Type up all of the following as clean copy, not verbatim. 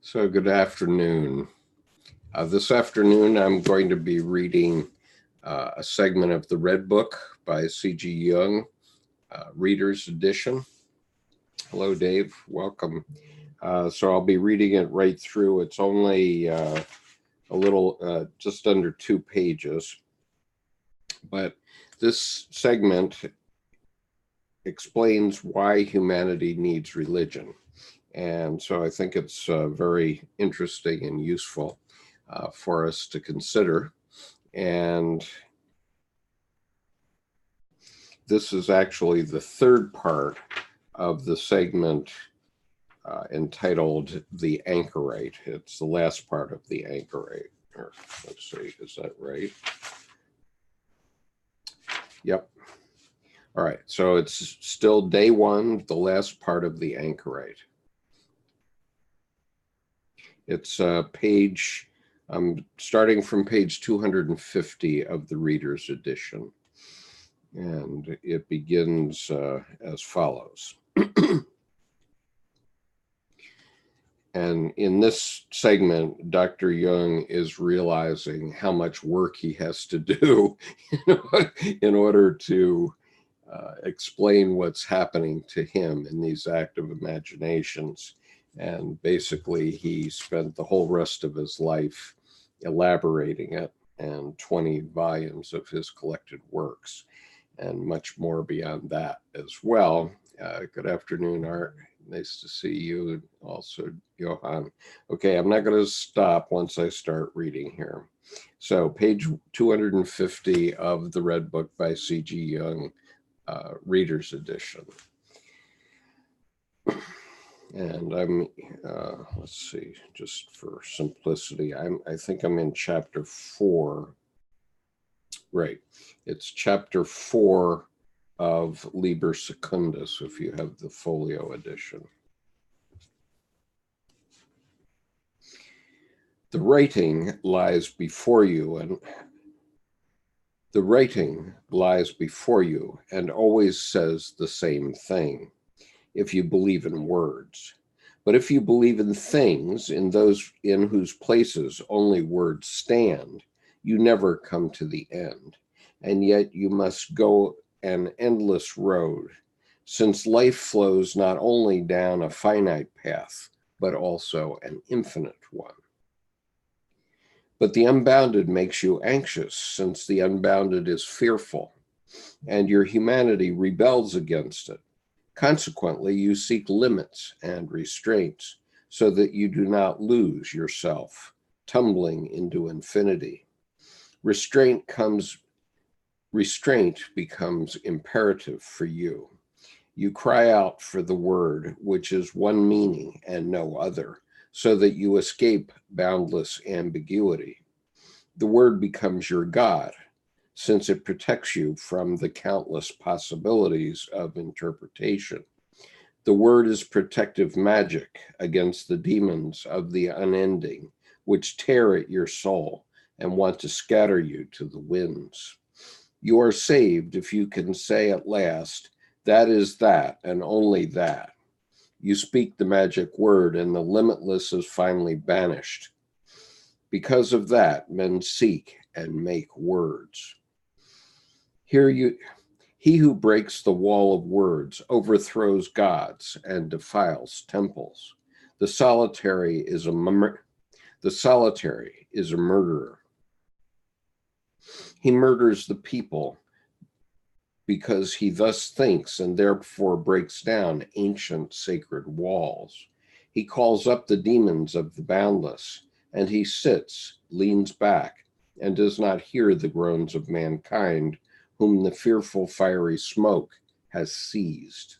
So good afternoon. This afternoon I'm going to be reading a segment of the Red Book by C.G. Jung, Reader's Edition. Hello, Dave. Welcome. So I'll be reading it right through. It's only a little, just under 2 pages, but this segment explains why humanity needs religion. And so I think it's very interesting and useful for us to consider. And this is actually the third part of the segment entitled The Anchorite. It's the last part of The Anchorite. Or, let's see, is that right? Yep. All right, so it's still day one, the last part of The Anchorite. It's I'm starting from page 250 of the Reader's Edition. And it begins as follows. And in this segment, Dr. Jung is realizing how much work he has to do in order to explain what's happening to him in these active imaginations. And basically, he spent the whole rest of his life elaborating it, and 20 volumes of his collected works, and much more beyond that as well. Good afternoon, Art. Nice to see you. Also, Johan. Okay, I'm not going to stop once I start reading here. So, page 250 of the Red Book by C.G. Jung, Reader's Edition. And let's see, just for simplicity, I think I'm in chapter 4. Right. It's chapter 4 of Liber Secundus, if you have the folio edition. The writing lies before you, and always says the same thing, if you believe in words. But if you believe in things, in those in whose places only words stand, you never come to the end. And yet you must go an endless road, since life flows not only down a finite path, but also an infinite one. But the unbounded makes you anxious, since the unbounded is fearful, and your humanity rebels against it. Consequently, you seek limits and restraints, so that you do not lose yourself, tumbling into infinity. Restraint becomes imperative for you. You cry out for the word, which is one meaning and no other, so that you escape boundless ambiguity. The word becomes your God, since it protects you from the countless possibilities of interpretation. The word is protective magic against the demons of the unending, which tear at your soul and want to scatter you to the winds. You are saved if you can say at last, that is that, and only that. You speak the magic word, and the limitless is finally banished. Because of that, men seek and make words. He who breaks the wall of words overthrows gods and defiles temples. The solitary is a murderer. He murders the people because he thus thinks and therefore breaks down ancient sacred walls. He calls up the demons of the boundless, and he sits, leans back, and does not hear the groans of mankind, whom the fearful fiery smoke has seized.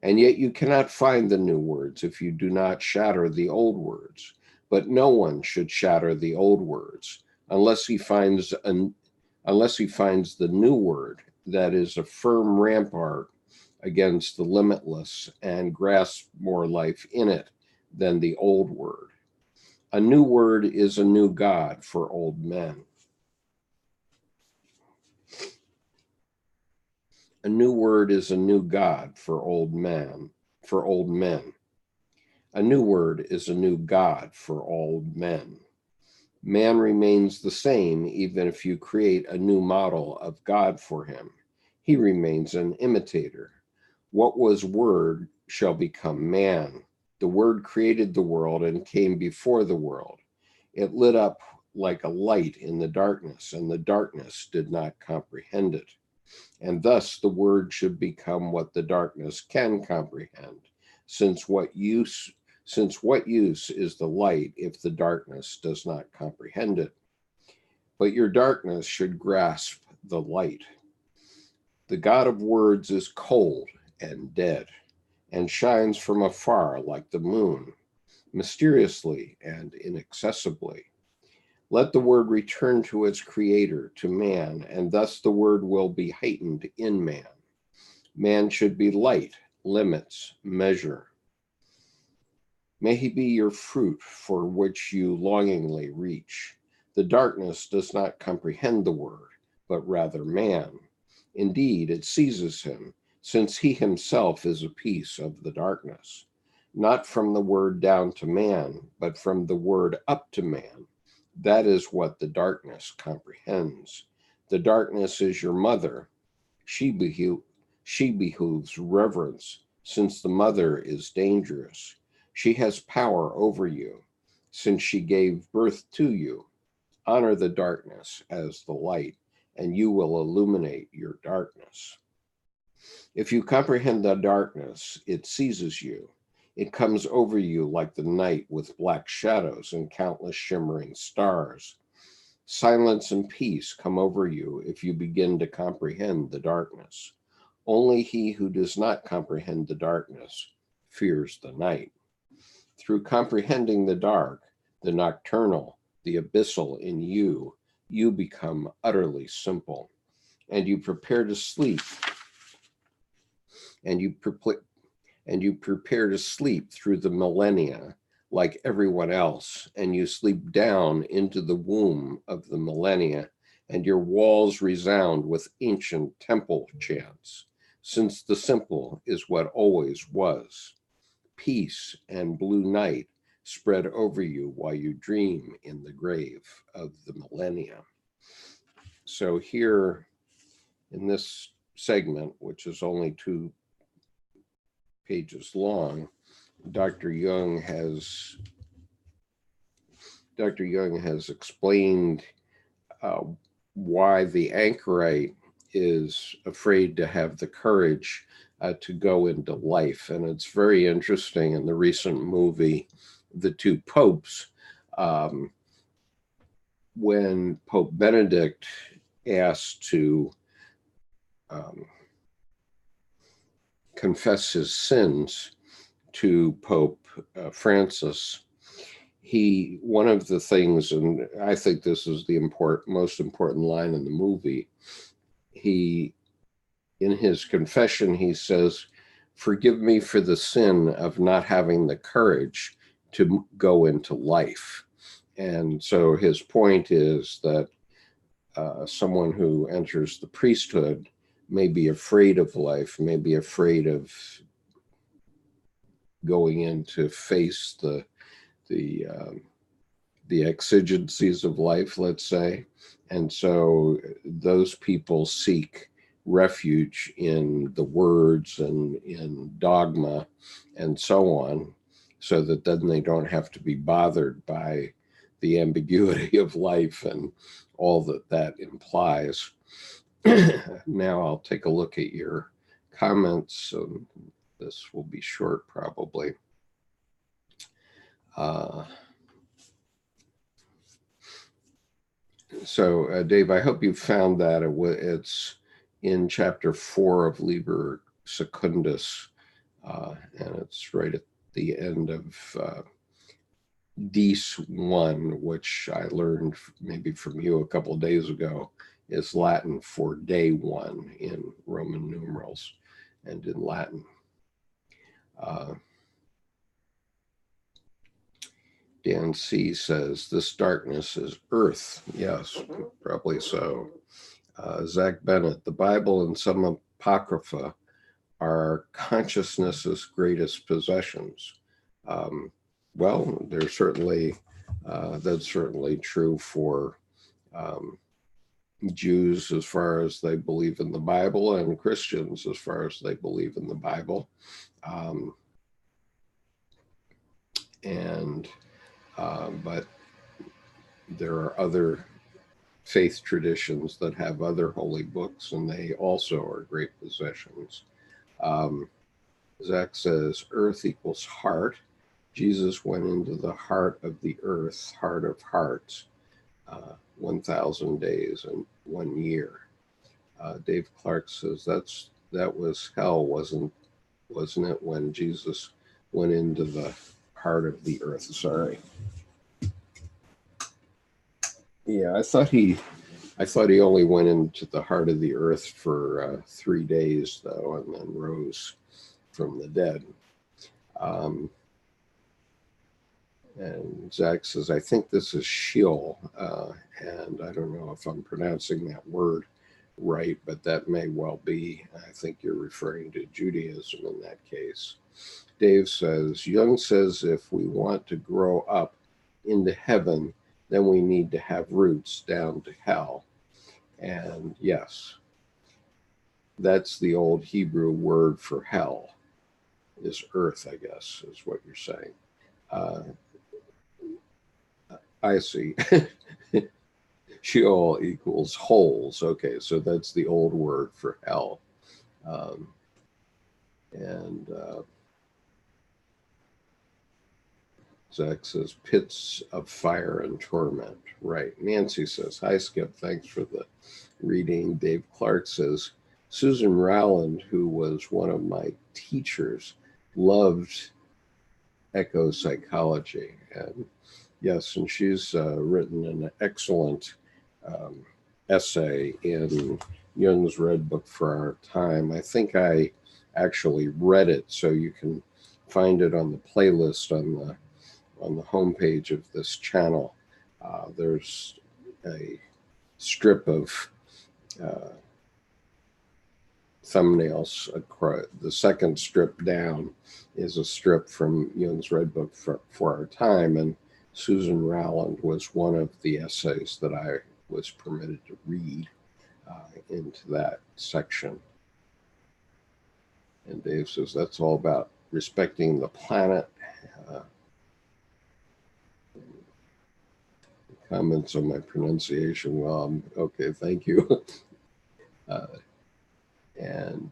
And yet you cannot find the new words if you do not shatter the old words. But no one should shatter the old words unless he finds the new word that is a firm rampart against the limitless and grasps more life in it than the old word. A new word is a new God for old men. A new word is a new God for old men. A new word is a new God for all men. Man remains the same even if you create a new model of God for him. He remains an imitator. What was word shall become man. The word created the world and came before the world. It lit up like a light in the darkness, and the darkness did not comprehend it. And thus the word should become what the darkness can comprehend, since what use is the light if the darkness does not comprehend it? But your darkness should grasp the light. The God of words is cold and dead, and shines from afar like the moon, mysteriously and inaccessibly. Let the word return to its creator, to man, and thus the word will be heightened in man. Man should be light, limits, measure. May he be your fruit for which you longingly reach. The darkness does not comprehend the word, but rather man. Indeed, it seizes him, since he himself is a piece of the darkness. Not from the word down to man, but from the word up to man. That is what the darkness comprehends. The darkness is your mother. She behooves reverence, since the mother is dangerous. She has power over you, since she gave birth to you. Honor the darkness as the light, and you will illuminate your darkness. If you comprehend the darkness, it seizes you. It comes over you like the night with black shadows and countless shimmering stars. Silence and peace come over you if you begin to comprehend the darkness. Only he who does not comprehend the darkness fears the night. Through comprehending the dark, the nocturnal, the abyssal in you, you become utterly simple, and you prepare to sleep, and you prepare to sleep through the millennia like everyone else, and you sleep down into the womb of the millennia, and your walls resound with ancient temple chants, since the simple is what always was. Peace and blue night spread over you while you dream in the grave of the millennia. So here in this segment, which is only 2 pages long, Dr. Jung has explained why the Anchorite is afraid to have the courage to go into life. And it's very interesting in the recent movie, The Two Popes, when Pope Benedict asked to confess his sins to Pope Francis, one of the things, and I think this is the most important line in the movie, in his confession, he says, "Forgive me for the sin of not having the courage to go into life." And so his point is that someone who enters the priesthood may be afraid of life, may be afraid of going in to face the exigencies of life, let's say. And so those people seek refuge in the words and in dogma and so on, so that then they don't have to be bothered by the ambiguity of life and all that implies. Now I'll take a look at your comments. This will be short, probably. So, Dave, I hope you found that it's in chapter 4 of Liber Secundus, and it's right at the end of Dies 1, which I learned maybe from you a couple of days ago, is Latin for day 1 in Roman numerals and in Latin. Dan C. says, this darkness is earth. Yes, probably so. Zach Bennett, the Bible and some Apocrypha are consciousness's greatest possessions. Well, there's certainly that's certainly true for um, Jews as far as they believe in the Bible, and Christians as far as they believe in the Bible. Um, and but there are other faith traditions that have other holy books, and they also are great possessions. Um, Zach says, Earth equals heart. Jesus went into the heart of the earth, heart of hearts, 1,000 days and 1 year. Dave Clark says that was hell, wasn't it, when Jesus went into the heart of the earth? Sorry. Yeah, I thought he only went into the heart of the earth for 3 days, though, and then rose from the dead. And Zach says, I think this is Sheol, and I don't know if I'm pronouncing that word right, but that may well be. I think you're referring to Judaism in that case. Dave says, Jung says if we want to grow up into heaven, then we need to have roots down to hell. And yes, that's the old Hebrew word for hell, is earth, I guess, is what you're saying. Uh, I see. Sheol equals holes. Okay, so that's the old word for hell. Um, and Zach says pits of fire and torment. Right. Nancy says, hi, Skip. Thanks for the reading. Dave Clark says, Susan Rowland, who was one of my teachers, loved echo psychology. And yes, and she's written an excellent essay in Jung's Red Book for Our Time. I think I actually read it, so you can find it on the playlist on the homepage of this channel. There's a strip of thumbnails. The second strip down is a strip from Jung's Red Book for Our Time, and Susan Rowland was one of the essays that I was permitted to read into that section. And Dave says that's all about respecting the planet. Comments on my pronunciation. Well, okay, thank you. And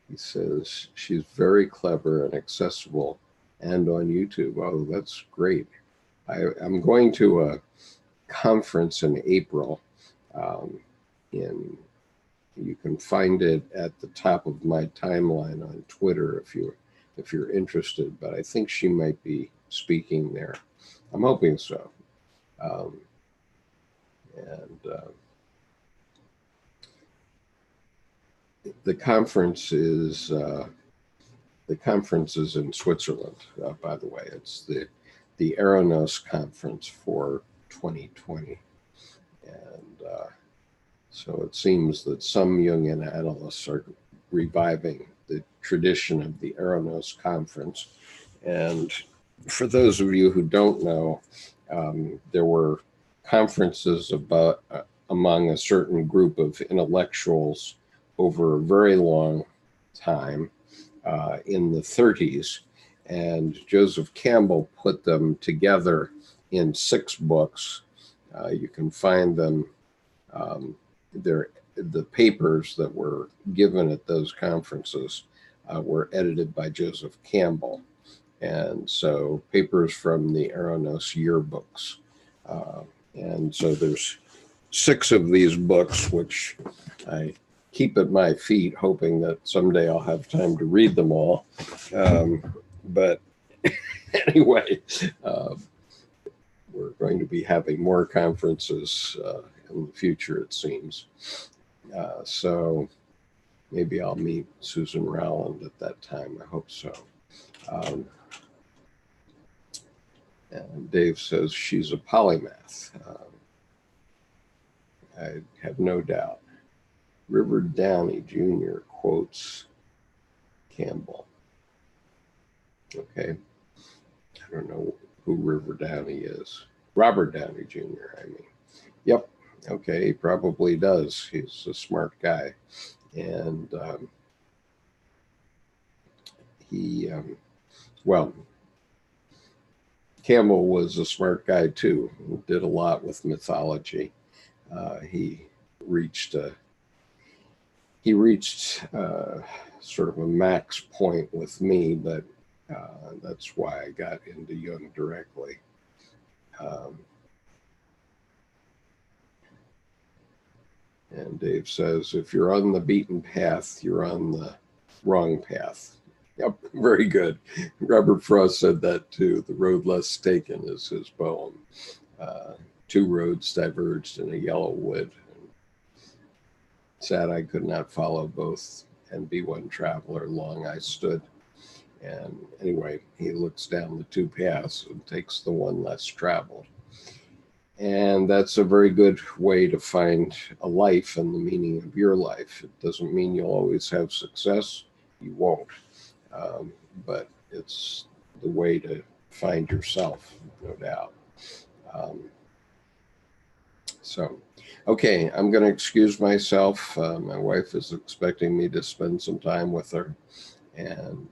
he says she's very clever and accessible and on YouTube. Oh, that's great. I'm going to a conference in April. You can find it at the top of my timeline on Twitter if you're interested. But I think she might be speaking there. I'm hoping so. The conference is in Switzerland. By the way, it's the Eranos conference for 2020, and so it seems that some Jungian analysts are reviving the tradition of the Eranos conference. And for those of you who don't know, there were conferences about among a certain group of intellectuals over a very long time in the 30s. And Joseph Campbell put them together in 6 books. You can find them. The papers that were given at those conferences were edited by Joseph Campbell. And so papers from the Eranos yearbooks. And so there's 6 of these books, which I keep at my feet, hoping that someday I'll have time to read them all. But anyway, we're going to be having more conferences in the future, it seems. So maybe I'll meet Susan Rowland at that time. I hope so. And Dave says she's a polymath. I have no doubt. River Downey Jr. quotes Campbell. Okay. I don't know who River Downey is. Robert Downey Jr., I mean. Yep. Okay, he probably does. He's a smart guy. And he, well, Campbell was a smart guy too. He did a lot with mythology. He reached a he reached sort of a max point with me, but that's why I got into Jung directly. Um, and Dave says, if you're on the beaten path, you're on the wrong path. Yep, very good. Robert Frost said that too. The road less taken is his poem. Two roads diverged in a yellow wood. Sad I could not follow both and be one traveler. Long I stood. And anyway, he looks down the two paths and takes the one less traveled. And that's a very good way to find a life and the meaning of your life. It doesn't mean you'll always have success. You won't. But it's the way to find yourself, no doubt. Um, so, okay, I'm going to excuse myself. My wife is expecting me to spend some time with her. And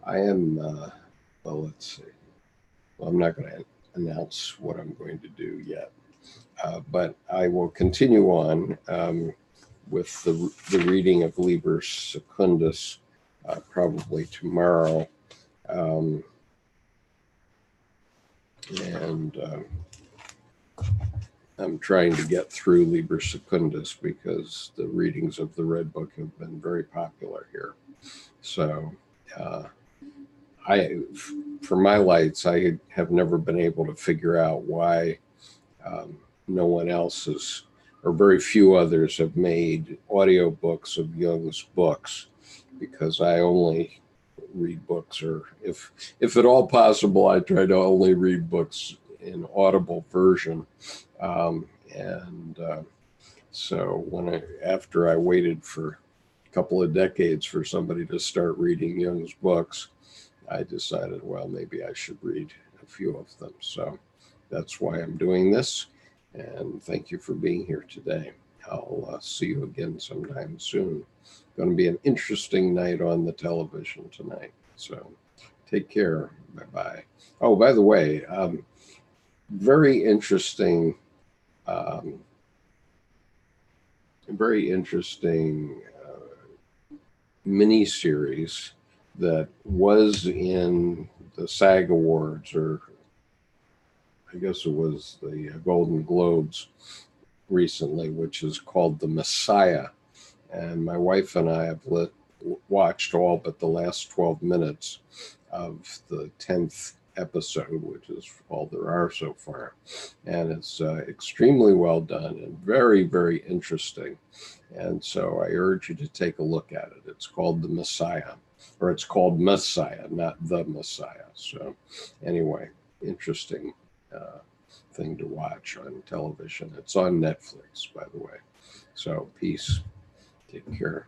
I am, well, let's see. Well, I'm not going to announce what I'm going to do yet. But I will continue on with the reading of Liber Secundus probably tomorrow. And I'm trying to get through Liber Secundus because the readings of the Red Book have been very popular here. So for my lights, I have never been able to figure out why no one else has, or very few others have made audiobooks of Jung's books, because I only read books, or if at all possible, I try to only read books in audible version. So after I waited for a couple of decades for somebody to start reading Jung's books, I decided, well, maybe I should read a few of them. So that's why I'm doing this. And thank you for being here today. I'll see you again sometime soon. Going to be an interesting night on the television tonight. So take care. Bye-bye. Oh, by the way, very interesting mini-series that was in the SAG Awards, or I guess it was the Golden Globes recently, which is called The Messiah. And my wife and I have watched all but the last 12 minutes of the 10th episode, which is all there are so far. And it's extremely well done and very, very interesting. And so I urge you to take a look at it. It's called The Messiah, or it's called Messiah, not The Messiah. So anyway, interesting thing to watch on television. It's on Netflix, by the way. So peace. Take care.